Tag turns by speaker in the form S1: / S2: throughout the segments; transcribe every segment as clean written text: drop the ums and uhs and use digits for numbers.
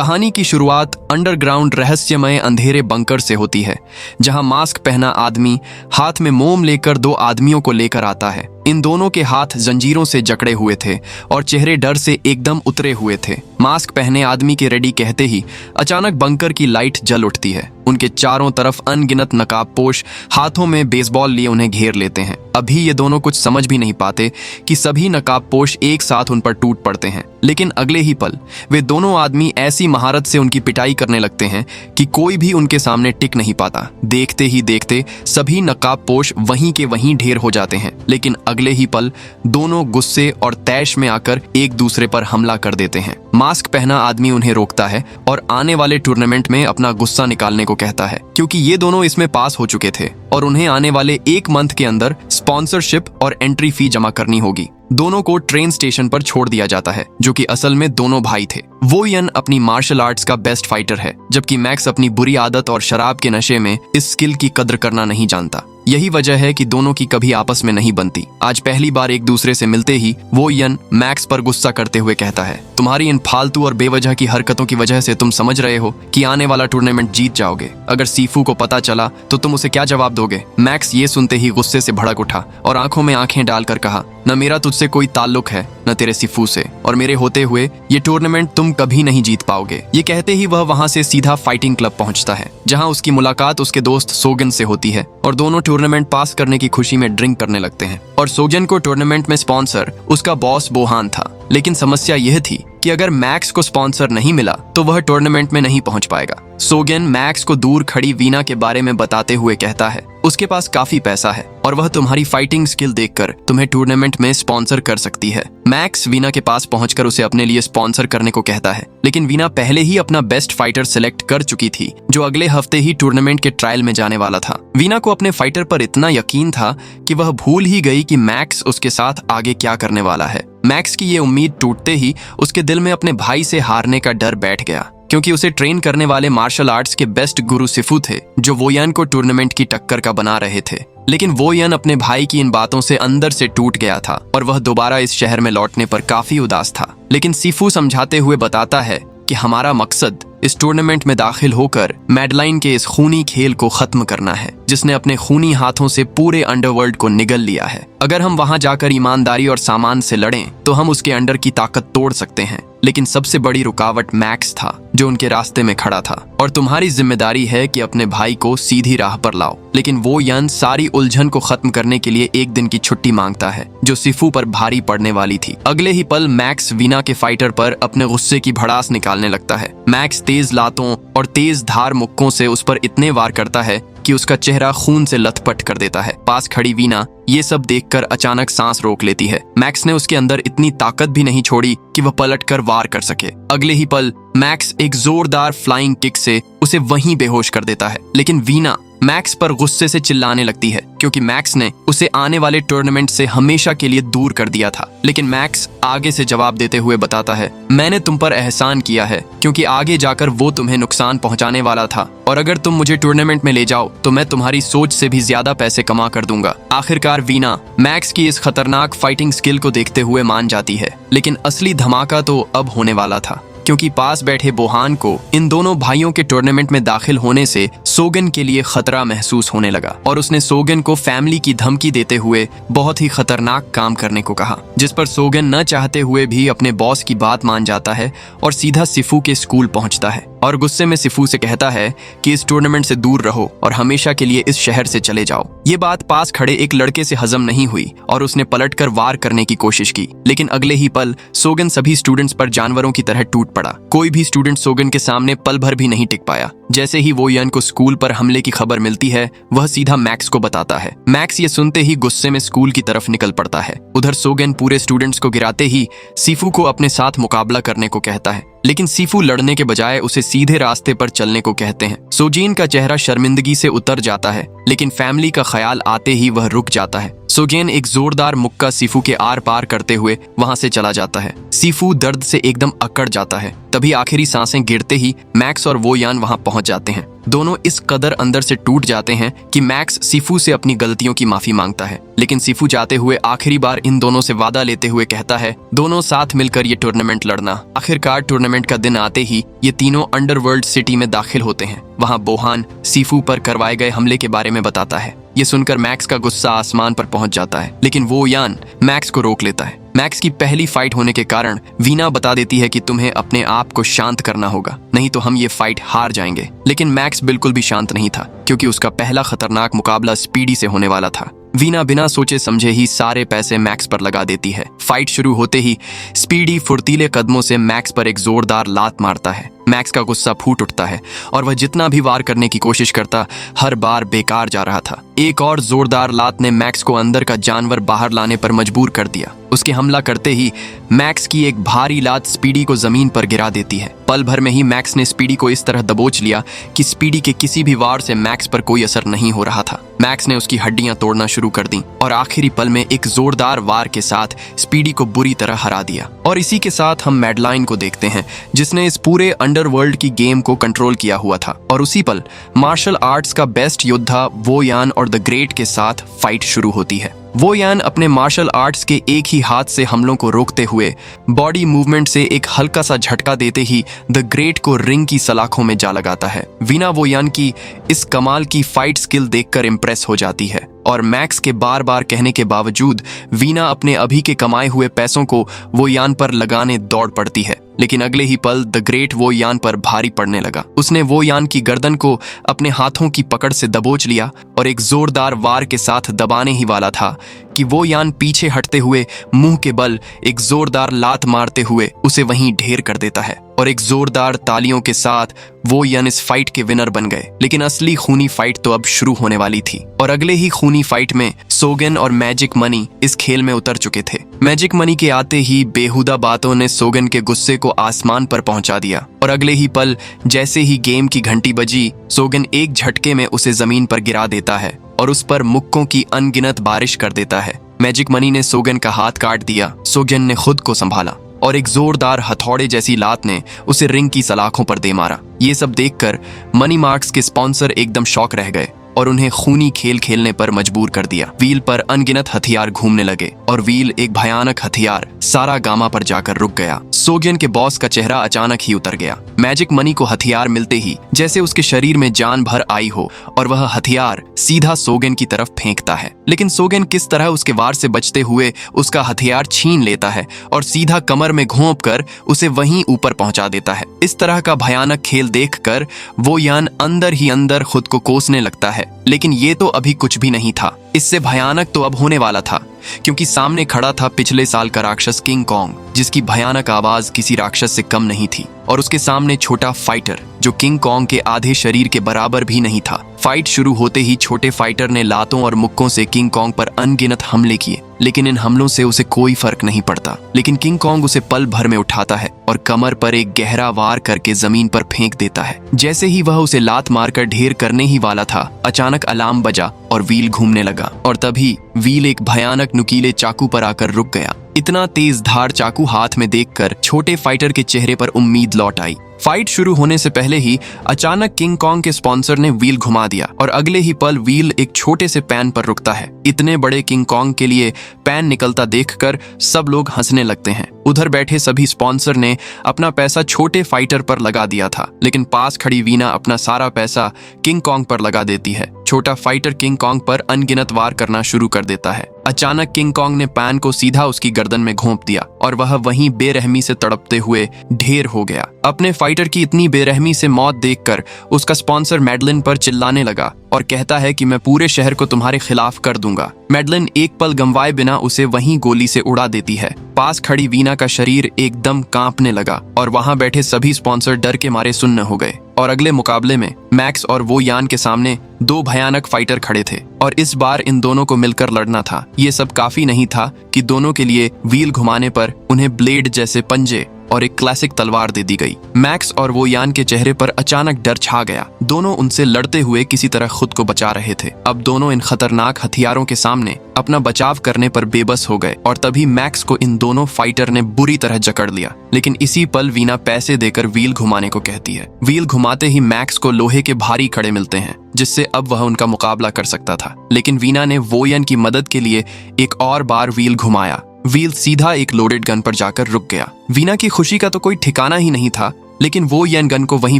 S1: कहानी की शुरुआत अंडरग्राउंड रहस्यमय अंधेरे बंकर से होती है, जहां मास्क पहना आदमी हाथ में मोम लेकर दो आदमियों को लेकर आता है। इन दोनों के हाथ जंजीरों से जकड़े हुए थे और चेहरे डर से एकदम उतरे हुए थे। मास्क पहने आदमी के रेडी कहते ही अचानक बंकर की लाइट जल उठती है। उनके चारों तरफ अनगिनत नकाबपोश हाथों में बेसबॉल लिए उन्हें घेर लेते हैं। अभी ये दोनों कुछ समझ भी नहीं पाते कि सभी नकाबपोश एक साथ उन पर टूट पड़ते हैं, लेकिन अगले ही पल वे दोनों आदमी ऐसी महारत से उनकी पिटाई करने लगते हैं कि कोई भी उनके सामने टिक नहीं पाता। देखते ही देखते सभी नकाबपोश वहीं के वहीं ढेर हो जाते हैं, लेकिन अगले ही पल दोनों गुस्से और तैश में आकर एक दूसरे पर हमला कर देते हैं। मास्क पहना आदमी उन्हें रोकता है और आने वाले टूर्नामेंट में अपना गुस्सा निकालने को कहता है, क्योंकि ये दोनों इसमें पास हो चुके थे और उन्हें आने वाले 1 मंथ के अंदर स्पॉन्सरशिप और एंट्री फी जमा करनी होगी। दोनों को ट्रेन स्टेशन पर छोड़ दिया जाता है, जो कि असल में दोनों भाई थे। वो यन अपनी मार्शल आर्ट्स का बेस्ट फाइटर है, जबकि मैक्स अपनी बुरी आदत और शराब के नशे में इस स्किल की कद्र करना नहीं जानता। यही वजह है कि दोनों की कभी आपस में नहीं बनती। आज पहली बार एक दूसरे से मिलते ही वो यन मैक्स पर गुस्सा करते हुए कहता है, तुम्हारी इन फालतू और बेवजह की हरकतों की वजह से तुम समझ रहे हो कि आने वाला टूर्नामेंट जीत जाओगे। अगर सीफू को पता चला तो तुम उसे क्या जवाब दोगे? मैक्स ये सुनते ही गुस्से से भड़क उठा और आंखों में आंखें डालकर कहा, न मेरा तुझसे कोई ताल्लुक है न तेरे सीफू से, और मेरे होते हुए ये टूर्नामेंट तुम कभी नहीं जीत पाओगे। ये कहते ही वह वहां से सीधा फाइटिंग क्लब पहुंचता है, जहां उसकी मुलाकात उसके दोस्त सोगन से होती है और दोनों टूर्नामेंट पास करने की खुशी में ड्रिंक करने लगते हैं। और सोगन को टूर्नामेंट में स्पॉन्सर उसका बॉस बोहान था, लेकिन समस्या यह थी कि अगर मैक्स को स्पॉन्सर नहीं मिला तो वह टूर्नामेंट में नहीं पहुंच पाएगा। सोगन मैक्स को दूर खड़ी वीना के बारे में बताते हुए कहता है, उसके पास काफी पैसा है और वह तुम्हारी फाइटिंग स्किल देखकर तुम्हें टूर्नामेंट में स्पॉन्सर कर सकती है। मैक्स वीना के पास पहुंचकर उसे अपने लिए स्पॉन्सर करने को कहता है, लेकिन वीना पहले ही अपना बेस्ट फाइटर सिलेक्ट कर चुकी थी, जो अगले हफ्ते ही टूर्नामेंट के ट्रायल में जाने वाला था। वीना को अपने फाइटर पर इतना यकीन था कि वह भूल ही गई कि मैक्स उसके साथ आगे क्या करने वाला है। मैक्स की ये उम्मीद टूटते ही उसके दिल में अपने भाई से हारने का डर बैठ गया, क्योंकि उसे ट्रेन करने वाले मार्शल आर्ट्स के बेस्ट गुरु सिफू थे, जो वोयन को टूर्नामेंट की टक्कर का बना रहे थे। लेकिन वोयन अपने भाई की इन बातों से अंदर से टूट गया था और वह दोबारा इस शहर में लौटने पर काफी उदास था। लेकिन सिफू समझाते हुए बताता है कि हमारा मकसद इस टूर्नामेंट में दाखिल होकर मैडलाइन के इस खूनी खेल को खत्म करना है, जिसने अपने खूनी हाथों से पूरे अंडरवर्ल्ड को निगल लिया है। अगर हम वहां जाकर ईमानदारी और सामान से लड़ें तो हम उसके अंडर की ताकत तोड़ सकते हैं, लेकिन सबसे बड़ी रुकावट मैक्स था, जो उनके रास्ते में खड़ा था, और तुम्हारी जिम्मेदारी है कि अपने भाई को सीधी राह पर लाओ। लेकिन वो यन सारी उलझन को खत्म करने के लिए 1 दिन की छुट्टी मांगता है, जो सिफू पर भारी पड़ने वाली थी। अगले ही पल मैक्स वीना के फाइटर पर अपने गुस्से की भड़ास निकालने लगता है। मैक्स तेज लातों और तेज धार मुक्कों से उस पर इतने वार करता है कि उसका चेहरा खून से लथपथ कर देता है। पास खड़ी वीना ये सब देखकर अचानक सांस रोक लेती है। मैक्स ने उसके अंदर इतनी ताकत भी नहीं छोड़ी कि वह पलटकर वार कर सके। अगले ही पल मैक्स एक जोरदार फ्लाइंग किक से उसे वहीं बेहोश कर देता है। लेकिन वीना मैक्स पर गुस्से से चिल्लाने लगती है, क्योंकि मैक्स ने उसे आने वाले टूर्नामेंट से हमेशा के लिए दूर कर दिया था। लेकिन मैक्स आगे से जवाब देते हुए बताता है, मैंने तुम पर एहसान किया है, क्योंकि आगे जाकर वो तुम्हें नुकसान पहुंचाने वाला था, और अगर तुम मुझे टूर्नामेंट में ले जाओ तो मैं तुम्हारी सोच से भी ज्यादा पैसे कमा कर दूंगा। आखिरकार वीना मैक्स की इस खतरनाक फाइटिंग स्किल को देखते हुए मान जाती है। लेकिन असली धमाका तो अब होने वाला था, क्योंकि पास बैठे बोहान को इन दोनों भाइयों के टूर्नामेंट में दाखिल होने से सोगन के लिए खतरा महसूस होने लगा, और उसने सोगन को फैमिली की धमकी देते हुए बहुत ही खतरनाक काम करने को कहा, जिस पर सोगन न चाहते हुए भी अपने बॉस की बात मान जाता है और सीधा सिफू के स्कूल पहुंचता है और गुस्से में सिफू से कहता है कि इस टूर्नामेंट से दूर रहो और हमेशा के लिए इस शहर से चले जाओ। ये बात पास खड़े एक लड़के से हजम नहीं हुई और उसने पलटकर वार करने की कोशिश की, लेकिन अगले ही पल सोगन सभी स्टूडेंट्स पर जानवरों की तरह टूट पड़ा। कोई भी स्टूडेंट सोगन के सामने पल भर भी नहीं टिक पाया। जैसे ही वो यन को स्कूल पर हमले की खबर मिलती है, वह सीधा मैक्स को बताता है। मैक्स ये सुनते ही गुस्से में स्कूल की तरफ निकल पड़ता है। उधर सोगन पूरे स्टूडेंट्स को गिराते ही सिफू को अपने साथ मुकाबला करने को कहता है, लेकिन सिफू लड़ने के बजाय उसे सीधे रास्ते पर चलने को कहते हैं। सोजीन का चेहरा शर्मिंदगी से उतर जाता है, लेकिन फैमिली का ख्याल आते ही वह रुक जाता है। सोगेन एक जोरदार मुक्का सिफू के आर पार करते हुए वहां से चला जाता है। सिफू दर्द से एकदम अकड़ जाता है। तभी आखिरी सांसें गिरते ही मैक्स और वो यान वहां पहुंच जाते हैं। दोनों इस कदर अंदर से टूट जाते हैं कि मैक्स सिफू से अपनी गलतियों की माफी मांगता है। लेकिन सिफू जाते हुए आखिरी बार इन दोनों से वादा लेते हुए कहता है दोनों साथ मिलकर ये टूर्नामेंट लड़ना। आखिरकार टूर्नामेंट का दिन आते ही ये तीनों अंडरवर्ल्ड सिटी में दाखिल होते हैं। वहाँ बोहान सिफू पर करवाए गए हमले के बारे में बताता है। ये सुनकर मैक्स का गुस्सा आसमान पर पहुंच जाता है, लेकिन वो यान मैक्स को रोक लेता है। मैक्स की पहली फाइट होने के कारण वीना बता देती है कि तुम्हें अपने आप को शांत करना होगा, नहीं तो हम ये फाइट हार जाएंगे। लेकिन मैक्स बिल्कुल भी शांत नहीं था, क्योंकि उसका पहला खतरनाक मुकाबला स्पीडी से होने वाला था। वीना बिना सोचे समझे ही सारे पैसे मैक्स पर लगा देती है। फाइट शुरू होते ही स्पीडी फुर्तीले कदमों से मैक्स पर एक जोरदार लात मारता है। मैक्स का गुस्सा फूट उठता है और वह जितना भी वार करने की कोशिश करता, हर बार बेकार जा रहा था। एक और जोरदार लात ने मैक्स को अंदर का जानवर बाहर लाने पर मजबूर कर दिया। उसके हमला करते ही मैक्स की एक भारी लात स्पीडी को जमीन पर गिरा देती है। पल भर में ही मैक्स ने स्पीडी को इस तरह दबोच लिया कि स्पीडी के किसी भी वार से मैक्स पर कोई असर नहीं हो रहा था। मैक्स ने उसकी हड्डियां तोड़ना शुरू कर दी और आखिरी पल में एक जोरदार वार के साथ स्पीडी को बुरी तरह हरा दिया। और इसी के साथ हम मैडलाइन को देखते हैं, जिसने इस पूरे अंडरवर्ल्ड की गेम को कंट्रोल किया हुआ था। और उसी पल मार्शल आर्ट्स का बेस्ट योद्धा वो यान और द ग्रेट के साथ फाइट शुरू होती है। वो यान अपने मार्शल आर्ट्स के एक ही हाथ से हमलों को रोकते हुए बॉडी मूवमेंट से एक हल्का सा झटका देते ही द ग्रेट को रिंग की सलाखों में जा लगाता है। वीना वो यान की इस कमाल की फाइट स्किल देखकर इम्प्रेस हो जाती है और मैक्स के बार बार कहने के बावजूद वीना अपने अभी के कमाए हुए पैसों को वो यान पर लगाने दौड़ पड़ती है। लेकिन अगले ही पल द ग्रेट वो यान पर भारी पड़ने लगा। उसने वो यान की गर्दन को अपने हाथों की पकड़ से दबोच लिया और एक जोरदार वार के साथ दबाने ही वाला था कि वो यान पीछे हटते हुए मुंह के बल एक जोरदार लात मारते हुए उसे वहीं ढेर कर देता है। और एक जोरदार तालियों के साथ वो यान इस फाइट के विनर बन गए। लेकिन असली खूनी फाइट तो अब शुरू होने वाली थी और अगले ही खूनी फाइट में सोगन और मैजिक मनी इस खेल में उतर चुके थे। मैजिक मनी के आते ही बेहुदा बातों ने सोगन के गुस्से को आसमान पर पहुंचा दिया और अगले ही पल जैसे ही गेम की घंटी बजी, सोगन एक झटके में उसे जमीन पर गिरा देता है और उस पर मुक्कों की अनगिनत बारिश कर देता है। मैजिक मनी ने सोगन का हाथ काट दिया। सोगन ने खुद को संभाला और एक जोरदार हथौड़े जैसी लात ने उसे रिंग की सलाखों पर दे मारा। ये सब देखकर मनी मार्क्स के स्पॉन्सर एकदम शॉक रह गए और उन्हें खूनी खेल खेलने पर मजबूर कर दिया। व्हील पर अनगिनत हथियार घूमने लगे और व्हील एक भयानक हथियार सारा गामा पर जाकर रुक गया। सोगियन के बॉस का चेहरा अचानक ही उतर गया। मैजिक मनी को हथियार मिलते ही जैसे उसके शरीर में जान भर आई हो और वह हथियार सीधा सोगन की तरफ फेंकता है। लेकिन सोगन किस तरह उसके वार से बचते हुए उसका हथियार छीन लेता है और सीधा कमर में घोंप कर उसे वहीं ऊपर पहुंचा देता है। इस तरह का भयानक खेल देखकर वो यान अंदर ही अंदर खुद को कोसने लगता है। लेकिन ये तो अभी कुछ भी नहीं था, इससे भयानक तो अब होने वाला था, क्योंकि सामने खड़ा था पिछले साल का राक्षस किंग कॉन्ग, जिसकी भयानक आवाज किसी राक्षस से कम नहीं थी और उसके सामने छोटा फाइटर जो किंग कॉन्ग के आधे शरीर के बराबर भी नहीं था। फाइट शुरू होते ही छोटे फाइटर ने लातों और मुक्कों से किंग कॉन्ग पर अनगिनत हमले किए, लेकिन इन हमलों से उसे कोई फर्क नहीं पड़ता। लेकिन किंग कॉन्ग उसे पल भर में उठाता है और कमर पर एक गहरा वार करके जमीन पर फेंक देता है। जैसे ही वह उसे लात मारकर ढेर करने ही वाला था, अचानक अलार्म बजा और व्हील घूमने लगा और तभी व्हील एक भयानक नुकीले चाकू पर आकर रुक गया। इतना तेज धार चाकू हाथ में देखकर छोटे फाइटर के चेहरे पर उम्मीद लौट आई। फाइट शुरू होने से पहले ही अचानक किंग कॉन्ग के स्पॉन्सर ने व्हील घुमा दिया और अगले ही पल व्हील एक छोटे से पैन पर रुकता है। इतने बड़े किंग कॉन्ग के लिए पैन निकलता देखकर सब लोग हंसने लगते हैं। उधर बैठे सभी स्पॉन्सर ने अपना पैसा छोटे फाइटर पर लगा दिया था, लेकिन पास खड़ी वीना अपना सारा पैसा किंग कॉन्ग पर लगा देती है। छोटा फाइटर किंग कॉन्ग पर अनगिनत वार करना शुरू कर देता है। अचानक किंग कॉन्ग ने पैन को सीधा उसकी गर्दन में घोंप दिया और वह वहीं बेरहमी से तड़पते हुए ढेर हो गया। अपने फाइटर की इतनी बेरहमी से मौत देखकर उसका स्पॉन्सर मैडलिन पर चिल्लाने लगा और कहता है कि मैं पूरे शहर को तुम्हारे खिलाफ कर दूंगा। मैडलिन एक पल गंवाए बिना उसे वहीं गोली से उड़ा देती है। पास खड़ी वीना का शरीर एकदम कांपने लगा और वहां बैठे सभी स्पॉन्सर डर के मारे सुन्न हो गए। और अगले मुकाबले में मैक्स और वो यान के सामने दो भयानक फाइटर खड़े थे और इस बार इन दोनों को मिलकर लड़ना था। ये सब काफी नहीं था कि दोनों के लिए व्हील घुमाने पर पर उन्हें ब्लेड जैसे पंजे और एक क्लासिक तलवार दे दी गई। मैक्स और वो यान के चेहरे पर अचानक डर छा गया। दोनों उनसे लड़ते हुए किसी तरह खुद को बचा रहे थे। अब दोनों इन खतरनाक हथियारों के सामने अपना बचाव करने पर बेबस हो गए और तभी मैक्स को इन दोनों फाइटर ने बुरी तरह जकड़ लिया। लेकिन इसी पल वीना पैसे देकर व्हील घुमाने को कहती है। व्हील घुमाते ही मैक्स को लोहे के भारी खड़े मिलते हैं, जिससे अब वह उनका मुकाबला कर सकता था। लेकिन वीना ने वोयन की मदद के लिए एक और बार व्हील घुमाया। व्हील सीधा एक लोडेड गन पर जाकर रुक गया। वीना की खुशी का तो कोई ठिकाना ही नहीं था, लेकिन वो यन गन को वहीं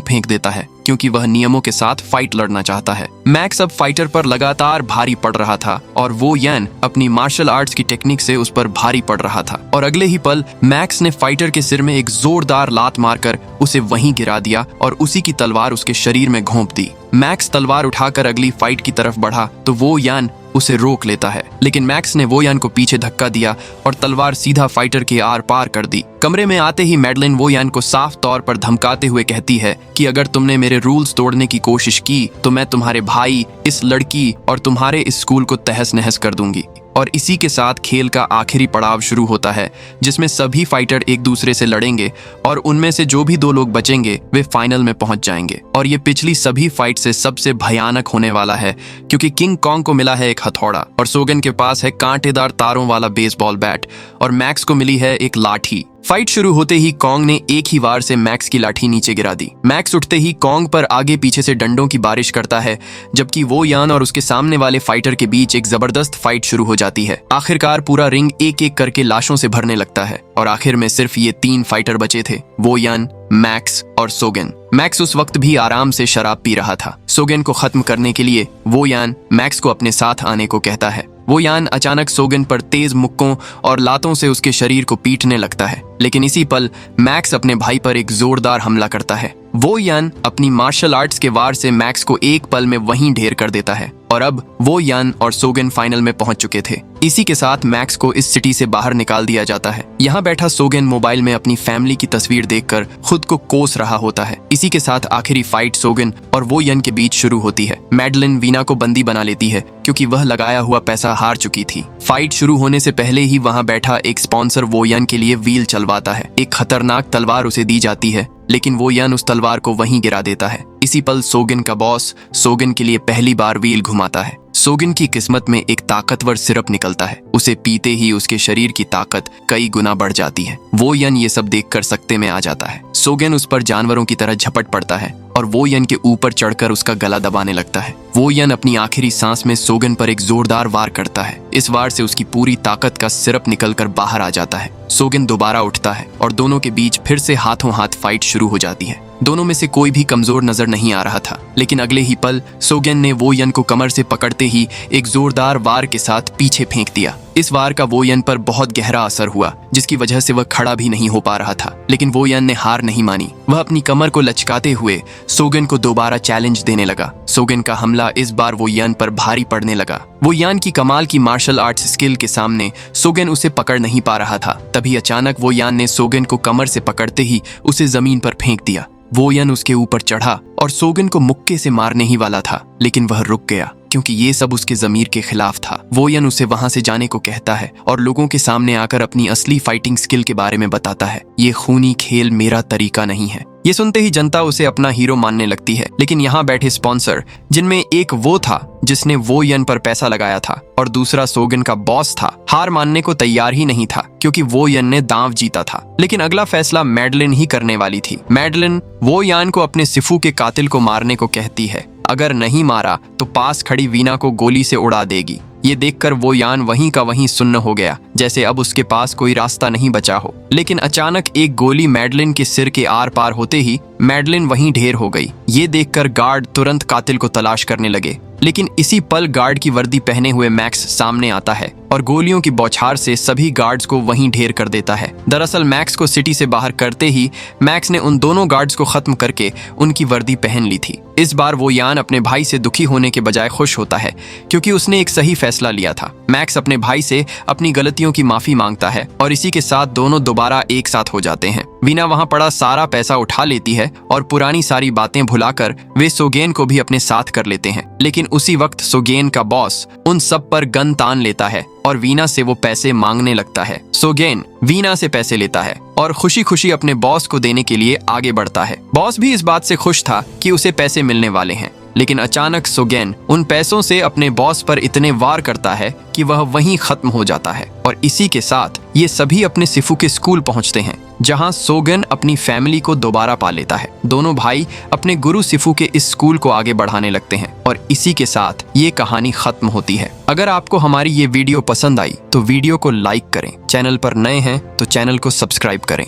S1: फेंक देता है क्योंकि वह नियमों के साथ फाइट लड़ना चाहता है। मैक्स अब फाइटर पर लगातार भारी पड़ रहा था और वो यन अपनी मार्शल आर्ट्स की टेक्निक से उस पर भारी पड़ रहा था। और अगले ही पल मैक्स ने फाइटर के सिर में एक जोरदार लात मारकर उसे वहीं गिरा दिया और उसी की तलवार उसके शरीर में घोंप दी। मैक्स तलवार उठाकर अगली फाइट की तरफ बढ़ा तो वो यान उसे रोक लेता है, लेकिन मैक्स ने वो यान को पीछे धक्का दिया और तलवार सीधा फाइटर के आर पार कर दी। कमरे में आते ही मैडलिन वो यान को साफ तौर पर धमकाते हुए कहती है कि अगर तुमने मेरे रूल्स तोड़ने की कोशिश की तो मैं तुम्हारे भाई, इस लड़की और तुम्हारे इस स्कूल को तहस नहस कर दूंगी। और इसी के साथ खेल का आखिरी पड़ाव शुरू होता है, जिसमें सभी फाइटर एक दूसरे से लड़ेंगे और उनमें से जो भी 2 लोग बचेंगे वे फाइनल में पहुंच जाएंगे। और ये पिछली सभी फाइट से सबसे भयानक होने वाला है, क्योंकि किंग कॉन्ग को मिला है एक हथौड़ा और सोगन के पास है कांटेदार तारों वाला बेसबॉल बैट और मैक्स को मिली है एक लाठी। फाइट शुरू होते ही कॉन्ग ने एक ही वार से मैक्स की लाठी नीचे गिरा दी। मैक्स उठते ही कॉन्ग पर आगे पीछे से डंडों की बारिश करता है, जबकि वो यान और उसके सामने वाले फाइटर के बीच एक जबरदस्त फाइट शुरू हो जाती है। आखिरकार पूरा रिंग एक एक करके लाशों से भरने लगता है और आखिर में सिर्फ ये 3 फाइटर बचे थे, वो यान, मैक्स और सोगन। मैक्स उस वक्त भी आराम से शराब पी रहा था। सोगन को खत्म करने के लिए वो यान मैक्स को अपने साथ आने को कहता है। वो यान अचानक सोगन पर तेज मुक्कों और लातों से उसके शरीर को पीटने लगता है, लेकिन इसी पल मैक्स अपने भाई पर एक जोरदार हमला करता है। वो यान अपनी मार्शल आर्ट्स के वार से मैक्स को एक पल में वहीं ढेर कर देता है और अब वो यान और सोगन फाइनल में पहुंच चुके थे। इसी के साथ मैक्स को इस सिटी से बाहर निकाल दिया जाता है। यहाँ बैठा सोगन मोबाइल में अपनी फैमिली की तस्वीर देखकर खुद को कोस रहा होता है। इसी के साथ आखिरी फाइट सोगन और वो यन के बीच शुरू होती है। मैडलिन वीना को बंदी बना लेती है क्योंकि वह लगाया हुआ पैसा हार चुकी थी। फाइट शुरू होने से पहले ही वहाँ बैठा एक स्पॉन्सर वो यन के लिए व्हील चलवाता है। एक खतरनाक तलवार उसे दी जाती है, लेकिन वो यन उस तलवार को वहीं गिरा देता है। इसी पल सोगन का बॉस सोगन के लिए पहली बार व्हील घुमाता है। सोगन की किस्मत में एक ताकतवर सिरप निकलता है। उसे पीते ही उसके शरीर की ताकत कई गुना बढ़ जाती है। वो यन ये सब देखकर सकते में आ जाता है। सोगन उस पर जानवरों की तरह झपट पड़ता है और वो यन के ऊपर चढ़कर उसका गला दबाने लगता है। वो यन अपनी आखिरी सांस में सोगन पर एक जोरदार वार करता है। इस वार से उसकी पूरी ताकत का सिरप निकलकर बाहर आ जाता है। सोगन दोबारा उठता है और दोनों के बीच फिर से हाथों हाथ फाइट शुरू हो जाती है। दोनों में से कोई भी कमजोर नजर नहीं आ रहा था, लेकिन अगले ही पल सोगन ने वो यन को कमर से पकड़ते ही एक जोरदार वार के साथ पीछे फेंक दिया। इस वार का वो यन पर बहुत गहरा असर हुआ, जिसकी वजह से वह खड़ा भी नहीं हो पा रहा था। लेकिन वो यन ने हार नहीं मानी। वह अपनी कमर को लचकाते हुए सोगन को दोबारा चैलेंज देने लगा। सोगन का हमला इस बार वो यन पर भारी पड़ने लगा। वो यान की कमाल की मार्शल आर्ट्स स्किल के सामने सोगन उसे पकड़ नहीं पा रहा था। तभी अचानक वो यान ने सोगन को कमर से पकड़ते ही उसे जमीन पर फेंक दिया। वो यन उसके ऊपर चढ़ा और सोगन को मुक्के से मारने ही वाला था, लेकिन वह रुक गया क्योंकि ये सब उसके जमीर के खिलाफ था। वो यन उसे वहां से जाने को कहता है और लोगों के सामने आकर अपनी असली फाइटिंग स्किल के बारे में बताता है। ये खूनी खेल मेरा तरीका नहीं है। ये सुनते ही जनता उसे अपना हीरो मानने लगती है, लेकिन यहाँ बैठे स्पॉन्सर, जिनमें एक वो था जिसने वो यन पर पैसा लगाया था और दूसरा सोगन का बॉस था, हार मानने को तैयार ही नहीं था क्योंकि वो यन ने दांव जीता था। लेकिन अगला फैसला मैडलिन ही करने वाली थी। मैडलिन वो यान को अपने सिफू के कातिल को मारने को कहती है। अगर नहीं मारा तो पास खड़ी वीना को गोली से उड़ा देगी। ये देखकर वो यान वहीं का वहीं सुन्न हो गया, जैसे अब उसके पास कोई रास्ता नहीं बचा हो। लेकिन अचानक एक गोली मैडलिन के सिर के आर पार होते ही मैडलिन वहीं ढेर हो गई। ये देखकर गार्ड तुरंत कातिल को तलाश करने लगे, लेकिन इसी पल गार्ड की वर्दी पहने हुए मैक्स सामने आता है और गोलियों की बौछार से सभी गार्ड्स को वहीं ढेर कर देता है। दरअसल मैक्स को सिटी से बाहर करते ही मैक्स ने उन दोनों गार्ड्स को खत्म करके उनकी वर्दी पहन ली थी। इस बार वो यान अपने भाई से दुखी होने के बजाय खुश होता है क्योंकि उसने एक सही फैसला लिया था। मैक्स अपने भाई से अपनी गलतियों की माफी मांगता है और इसी के साथ दोनों दोबारा एक साथ हो जाते हैं। वीना वहां पड़ा सारा पैसा उठा लेती है और पुरानी सारी बातें भुलाकर वे सोगेन को भी अपने साथ कर लेते हैं। लेकिन उसी वक्त सोगेन का बॉस उन सब पर गन तान लेता है और वीना से वो पैसे मांगने लगता है। सोगेन वीना से पैसे लेता है और खुशी खुशी अपने बॉस को देने के लिए आगे बढ़ता है। बॉस भी इस बात से खुश था कि उसे पैसे मिलने वाले हैं, लेकिन अचानक सोगेन उन पैसों से अपने बॉस पर इतने वार करता है कि वह वहीं खत्म हो जाता है। और इसी के साथ ये सभी अपने सिफू के स्कूल पहुंचते हैं, जहां सोगेन अपनी फैमिली को दोबारा पा लेता है। दोनों भाई अपने गुरु सिफू के इस स्कूल को आगे बढ़ाने लगते हैं और इसी के साथ ये कहानी खत्म होती है। अगर आपको हमारी ये वीडियो पसंद आई तो वीडियो को लाइक करें, चैनल पर नए हैं तो चैनल को सब्सक्राइब करें।